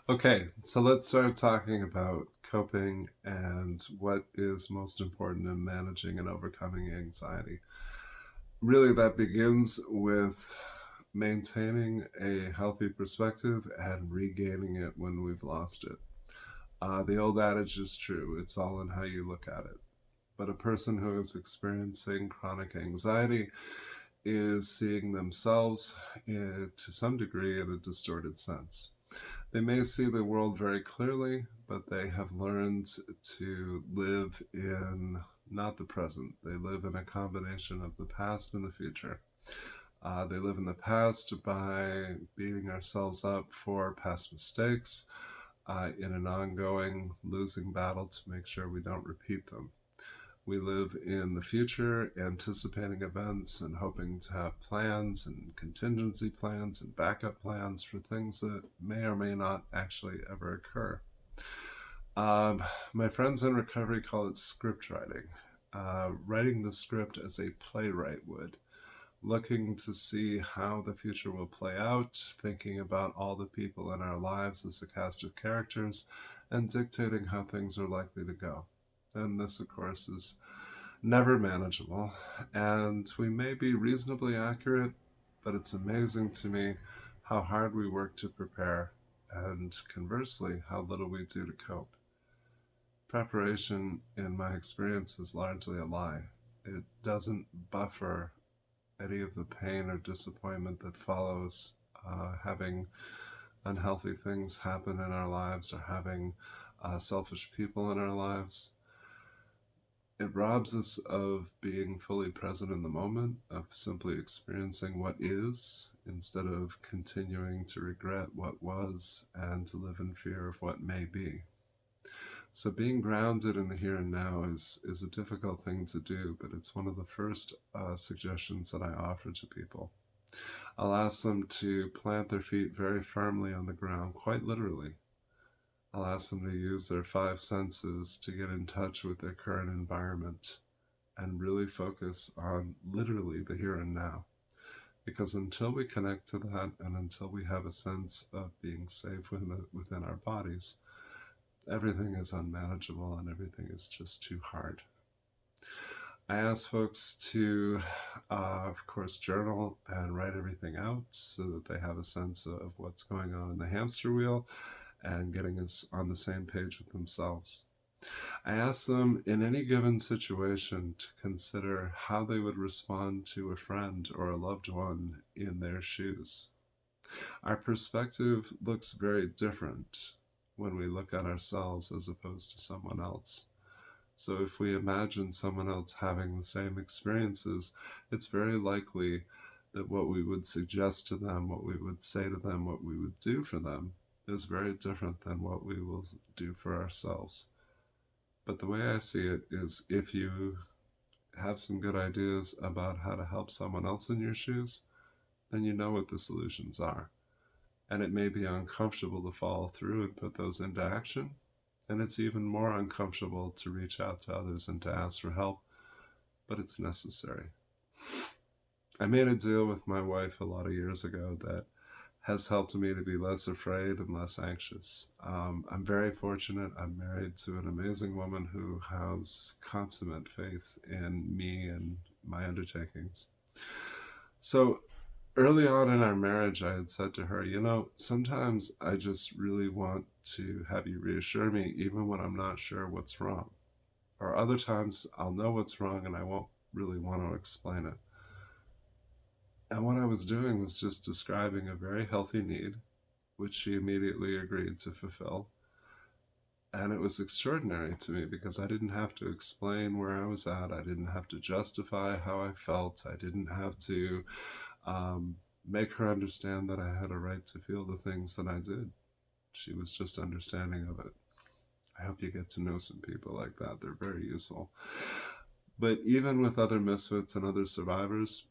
Okay, so let's start talking about coping and what is most important in managing and overcoming anxiety. Really, that begins with maintaining a healthy perspective and regaining it when we've lost it. The old adage is true, it's all in how you look at it. But a person who is experiencing chronic anxiety is seeing themselves to some degree in a distorted sense. They may see the world very clearly, but they have learned to live in not the present. They live in a combination of the past and the future. They live in the past by beating ourselves up for past mistakes in an ongoing losing battle to make sure we don't repeat them. We live in the future, anticipating events and hoping to have plans and contingency plans and backup plans for things that may or may not actually ever occur. Um, my friends in recovery call it script writing. Writing the script as a playwright would, looking to see how the future will play out, thinking about all the people in our lives as a cast of characters, and dictating how things are likely to go. And this, of course, is never manageable. And we may be reasonably accurate, but it's amazing to me how hard we work to prepare, and conversely, how little we do to cope. Preparation, in my experience, is largely a lie. It doesn't buffer any of the pain or disappointment that follows having unhealthy things happen in our lives or having selfish people in our lives. It robs us of being fully present in the moment, of simply experiencing what is, instead of continuing to regret what was and to live in fear of what may be. So being grounded in the here and now is a difficult thing to do, but it's one of the first suggestions that I offer to people. I'll ask them to plant their feet very firmly on the ground, quite literally. I'll ask them to use their five senses to get in touch with their current environment and really focus on literally the here and now. Because until we connect to that and until we have a sense of being safe within our bodies, everything is unmanageable and everything is just too hard. I ask folks to, of course, journal and write everything out so that they have a sense of what's going on in the hamster wheel and getting us on the same page with themselves. I ask them in any given situation to consider how they would respond to a friend or a loved one in their shoes. Our perspective looks very different when we look at ourselves as opposed to someone else. So if we imagine someone else having the same experiences, it's very likely that what we would suggest to them, what we would say to them, what we would do for them is very different than what we will do for ourselves. But the way I see it is if you have some good ideas about how to help someone else in your shoes, then you know what the solutions are. And it may be uncomfortable to follow through and put those into action. And it's even more uncomfortable to reach out to others and to ask for help, but it's necessary. I made a deal with my wife a lot of years ago that has helped me to be less afraid and less anxious. I'm very fortunate. I'm married to an amazing woman who has consummate faith in me and my undertakings. So early on in our marriage, I had said to her, sometimes I just really want to have you reassure me, even when I'm not sure what's wrong. Or other times, I'll know what's wrong and I won't really want to explain it. And what I was doing was just describing a very healthy need, which she immediately agreed to fulfill. And it was extraordinary to me because I didn't have to explain where I was at. I didn't have to justify how I felt. I didn't have to make her understand that I had a right to feel the things that I did. She was just understanding of it. I hope you get to know some people like that. They're very useful. But even with other misfits and other survivors,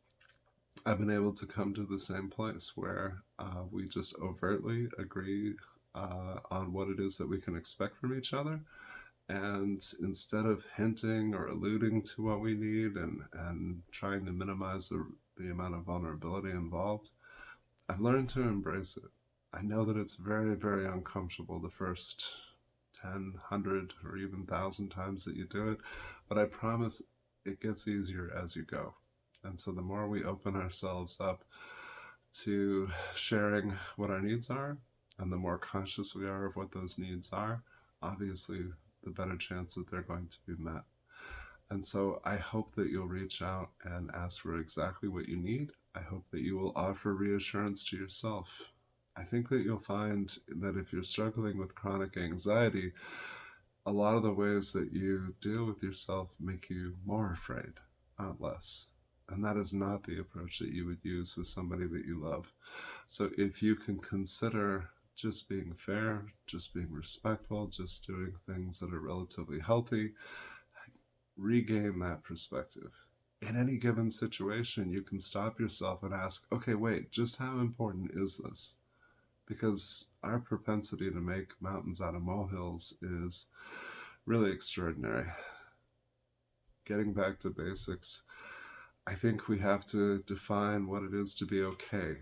I've been able to come to the same place where we just overtly agree on what it is that we can expect from each other. And instead of hinting or alluding to what we need and trying to minimize the amount of vulnerability involved, I've learned to embrace it. I know that it's very, very uncomfortable the first 10, 100, or even 1,000 times that you do it, but I promise it gets easier as you go. And so the more we open ourselves up to sharing what our needs are, and the more conscious we are of what those needs are, obviously the better chance that they're going to be met. And so I hope that you'll reach out and ask for exactly what you need. I hope that you will offer reassurance to yourself. I think that you'll find that if you're struggling with chronic anxiety, a lot of the ways that you deal with yourself make you more afraid, not less. And that is not the approach that you would use with somebody that you love. So if you can consider just being fair, just being respectful, just doing things that are relatively healthy, regain that perspective. In any given situation, you can stop yourself and ask, okay, wait, just how important is this? Because our propensity to make mountains out of molehills is really extraordinary. Getting back to basics, I think we have to define what it is to be okay.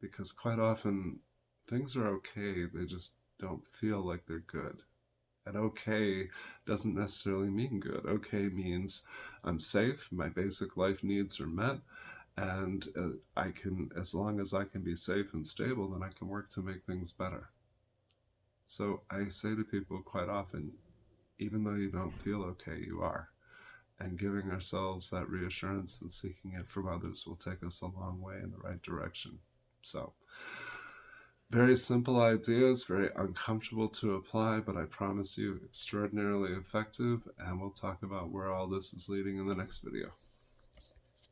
Because quite often, things are okay, they just don't feel like they're good. And okay doesn't necessarily mean good. Okay means I'm safe, my basic life needs are met, and I can, as long as I can be safe and stable, then I can work to make things better. So I say to people quite often, even though you don't feel okay, you are. And giving ourselves that reassurance and seeking it from others will take us a long way in the right direction. So, very simple ideas, very uncomfortable to apply, but I promise you extraordinarily effective, and we'll talk about where all this is leading in the next video.